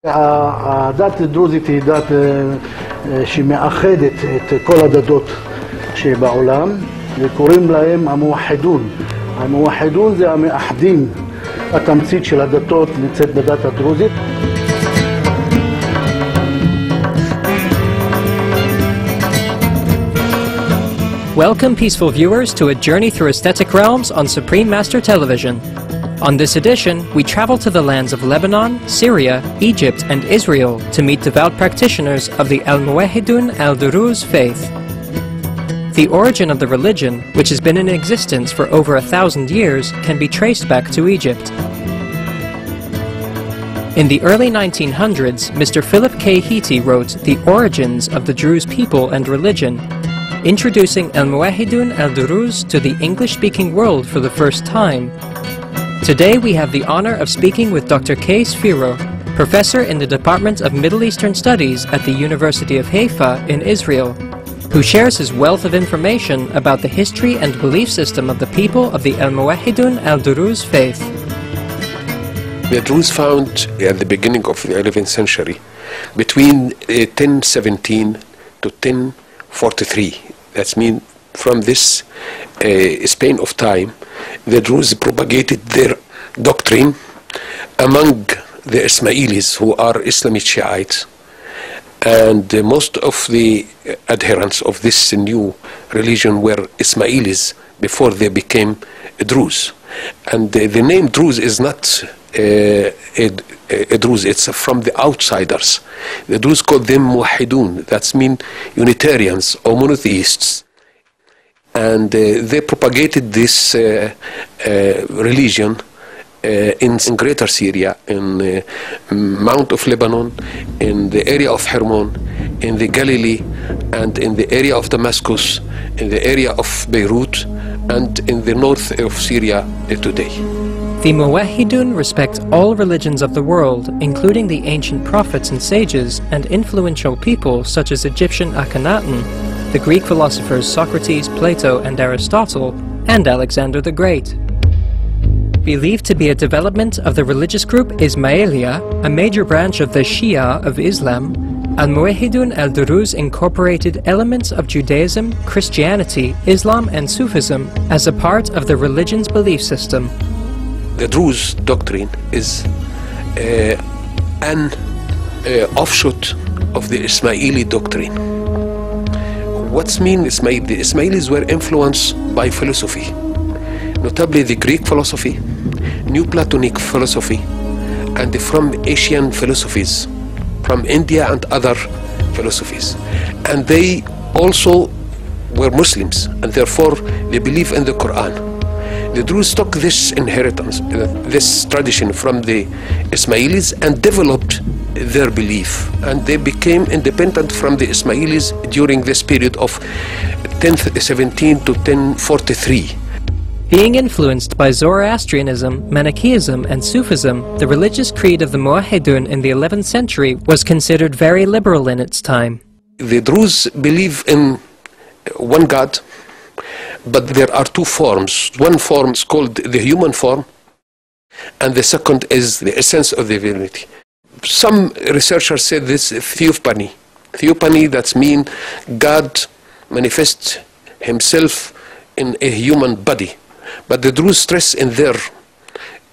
הדת הדרוזית היא דת שמאחדת את כל הדתות שבעולם וקוראים להם המואחדון. המואחדון זה המאחדים. התמצית של הדתות נמצאת בדת הדרוזית. Welcome, peaceful viewers, to a journey through aesthetic realms on Supreme Master Television. On this edition, we travel to the lands of Lebanon, Syria, Egypt, and Israel to meet devout practitioners of the Al-Muwahhidun al-Duruz faith. The origin of the religion, which has been in existence for over 1,000 years, can be traced back to Egypt. In the early 1900s, Mr. Philip K. Heaty wrote The Origins of the Druze People and Religion, introducing Al-Muwahhidun al-Duruz to the English-speaking world for the first time. Today we have the honor of speaking with Dr. K. Sfiro, professor in the Department of Middle Eastern Studies at the University of Haifa in Israel, who shares his wealth of information about the history and belief system of the people of the Al-Muwahhidun al-Duruz faith. The Druze found at the beginning of the 11th century, between 1017 to 1043. That means from this span of time, the Druze propagated their doctrine among the Ismailis, who are Islamic Shiites, and most of the adherents of this new religion were Ismailis before they became Druze. And the name Druze is not a Druze, it's from the outsiders. The Druze called them Muwahhidun, that means Unitarians or monotheists. And they propagated this religion in greater Syria, in Mount of Lebanon, in the area of Hermon, in the Galilee, and in the area of Damascus, in the area of Beirut, and in the north of Syria today. The Muwahhidun respect all religions of the world, including the ancient prophets and sages and influential people such as Egyptian Akhenaten, the Greek philosophers Socrates, Plato, and Aristotle, and Alexander the Great. Believed to be a development of the religious group Ismailia, a major branch of the Shia of Islam, Al-Muwahhidun al-Duruz incorporated elements of Judaism, Christianity, Islam, and Sufism as a part of the religion's belief system. The Druze doctrine is an offshoot of the Ismaili doctrine. What's mean Ismail? The Ismailis were influenced by philosophy, notably the Greek philosophy, Neoplatonic philosophy, and from Asian philosophies, from India and other philosophies. And they also were Muslims, and therefore they believe in the Quran. The Druze took this inheritance, this tradition from the Ismailis and developed their belief, and they became independent from the Ismailis during this period of 1017 to 1043. Being influenced by Zoroastrianism, Manichaeism, and Sufism, the religious creed of the Muwahhidun in the 11th century was considered very liberal in its time. The Druze believe in one God, but there are two forms. One form is called the human form, and the second is the essence of divinity. Some researchers say this theophany. Theophany, that means God manifests himself in a human body. But the Druze stress in their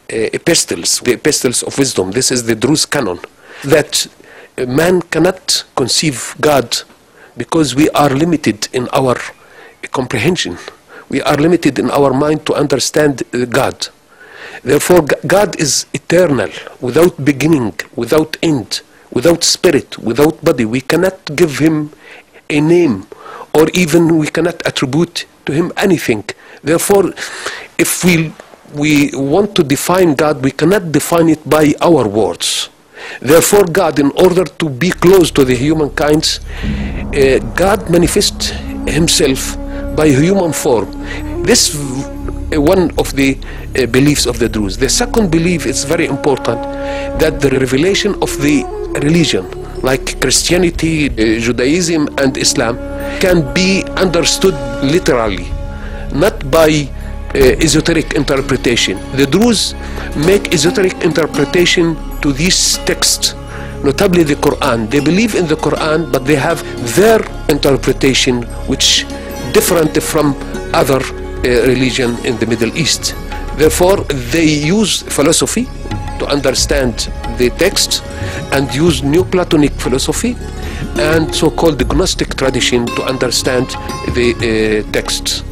epistles, the epistles of wisdom, this is the Druze canon, that man cannot conceive God because we are limited in our comprehension. We are limited in our mind to understand God. Therefore, God is eternal, without beginning, without end, without spirit, without body. We cannot give him a name, or even we cannot attribute to him anything. Therefore, if we want to define God, we cannot define it by our words. Therefore, God, in order to be close to the humankind, God manifests himself by human form. This is one of the beliefs of the Druze. The second belief is very important, that the revelation of the religion, like Christianity, Judaism, and Islam, can be understood literally, not by esoteric interpretation. The Druze make esoteric interpretation to these texts notably the Quran. They believe in the Quran, but they have their interpretation which different from other religion in the Middle East. Therefore, they use philosophy to understand the text and use Neoplatonic philosophy and so-called Gnostic tradition to understand the text.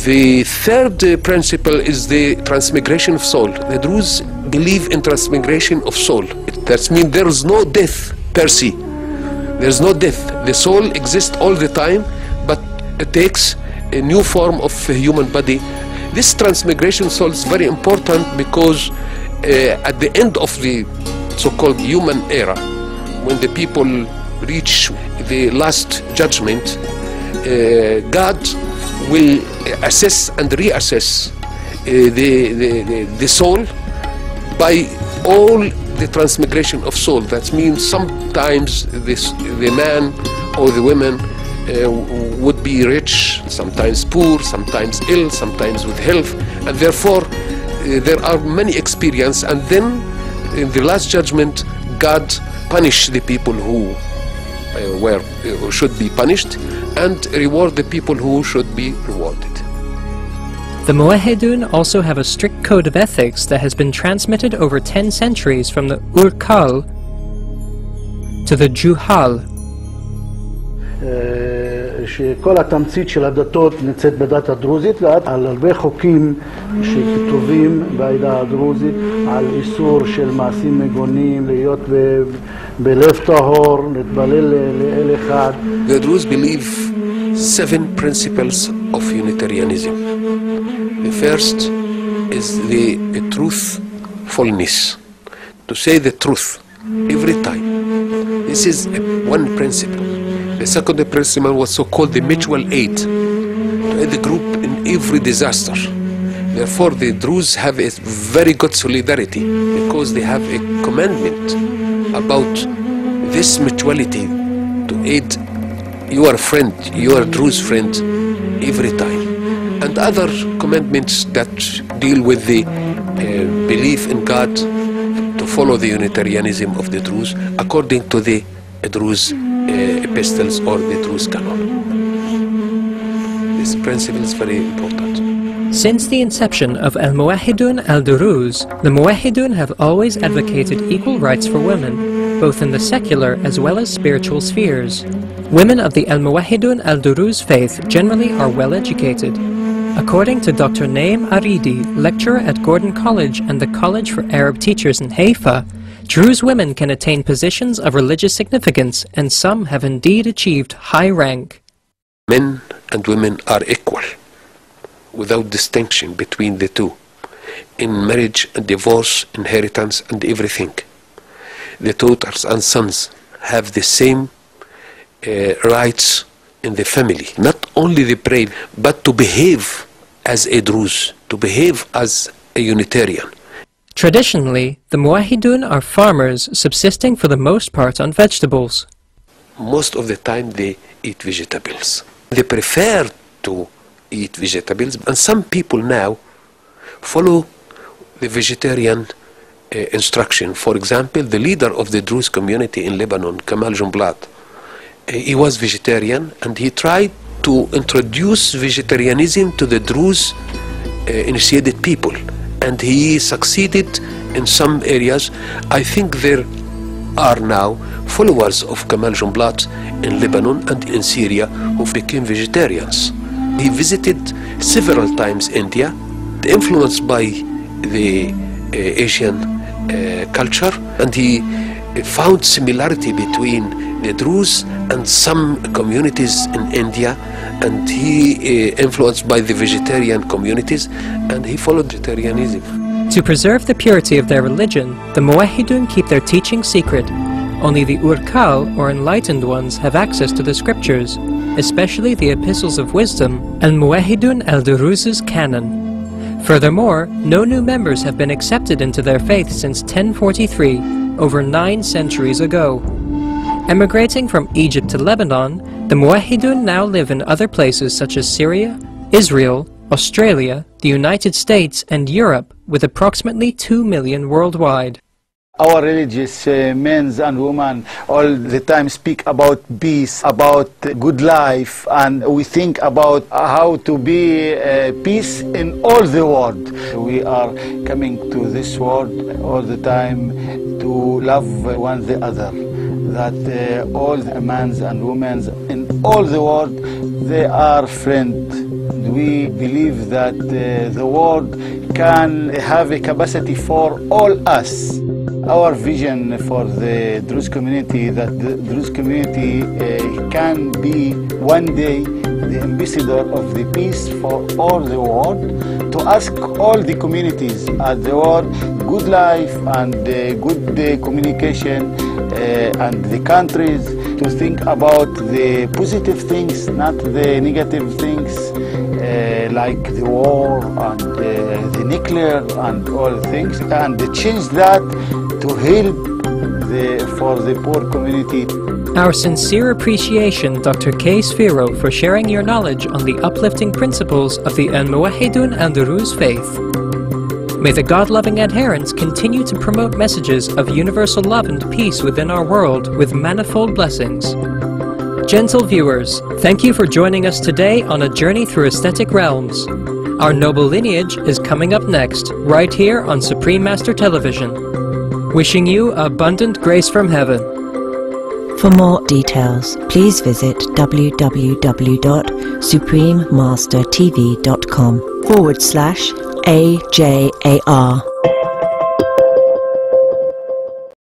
The third principle is the transmigration of soul. The Druze believe in transmigration of soul. That means there is no death per se. There is no death. The soul exists all the time, but it takes a new form of a human body. This transmigration soul is very important because at the end of the so-called human era, when the people reach the last judgment, God will assess and reassess the soul by all the transmigration of soul. That means sometimes the man or the woman would be rich, sometimes poor, sometimes ill, sometimes with health, and therefore there are many experiences. And then in the last judgment, God punish the people who should be punished and reward the people who should be rewarded. The Muwahhidun also have a strict code of ethics that has been transmitted over 10 centuries from the Urkal to the Juhal. שכל התמצית של הדתות נמצאת בדת הדרוזית, על הרבה חוקים שכתובים בעדה הדרוזית, על איסור של מעשים מגונים, להיות בלב טהור, להתפלל לאל אחד. The Druze believe 7 principles of Unitarianism. The first is the truthfulness, to say the truth every time. This is one principle. The second principle was so-called the mutual aid, to aid the group in every disaster. Therefore, the Druze have a very good solidarity because they have a commandment about this mutuality to aid your friend, your Druze friend, every time. And other commandments that deal with the belief in God, to follow the Unitarianism of the Druze according to the Druze epistles or the Druze canon. This principle is very important. Since the inception of Al-Muwahhidun al-Duruz, the Muwahhidun have always advocated equal rights for women, both in the secular as well as spiritual spheres. Women of the Al-Muwahhidun al-Duruz faith generally are well educated. According to Dr. Naim Aridi, lecturer at Gordon College and the College for Arab Teachers in Haifa, Druze women can attain positions of religious significance, and some have indeed achieved high rank. Men and women are equal, without distinction between the two, in marriage and divorce, inheritance and everything. The daughters and sons have the same rights in the family, not only the brave, but to behave as a Druze, to behave as a Unitarian. Traditionally, the Muwahhidun are farmers subsisting for the most part on vegetables. Most of the time they eat vegetables. They prefer to eat vegetables, and some people now follow the vegetarian instruction. For example, the leader of the Druze community in Lebanon, Kamal Jumblat, he was vegetarian, and he tried to introduce vegetarianism to the Druze initiated people, and he succeeded in some areas. I think there are now followers of Kamal Jumblat in Lebanon and in Syria who became vegetarians. He visited several times India, influenced by the Asian culture, and he found similarity between the Druze and some communities in India, and he influenced by the vegetarian communities, and he followed vegetarianism. To preserve the purity of their religion, the Muwahhidun keep their teaching secret. Only the Urkal, or enlightened ones, have access to the scriptures, especially the epistles of wisdom and Muwahhidun al-Duruz's canon. Furthermore, no new members have been accepted into their faith since 1043, over 9 centuries ago. Emigrating from Egypt to Lebanon, the Muwahhidun now live in other places such as Syria, Israel, Australia, the United States and Europe, with approximately 2 million worldwide. Our religious men and women all the time speak about peace, about good life, and we think about how to be peace in all the world. We are coming to this world all the time to love one the other, that all the men and women in all the world, they are friends. We believe that the world can have a capacity for all us. Our vision for the Druze community, that the Druze community can be one day the ambassador of the peace for all the world, to ask all the communities at the world good life and good communication and the countries to think about the positive things, not the negative things like the war and the nuclear and all things, and change that to help for the poor community. Our sincere appreciation, Dr. K. Sphero, for sharing your knowledge on the uplifting principles of the Al-Muwahhidun and Druze faith. May the God-loving adherents continue to promote messages of universal love and peace within our world with manifold blessings. Gentle viewers, thank you for joining us today on a journey through aesthetic realms. Our noble lineage is coming up next, right here on Supreme Master Television. Wishing you abundant grace from heaven. For more details, please visit www.suprememastertv.com/AJAR.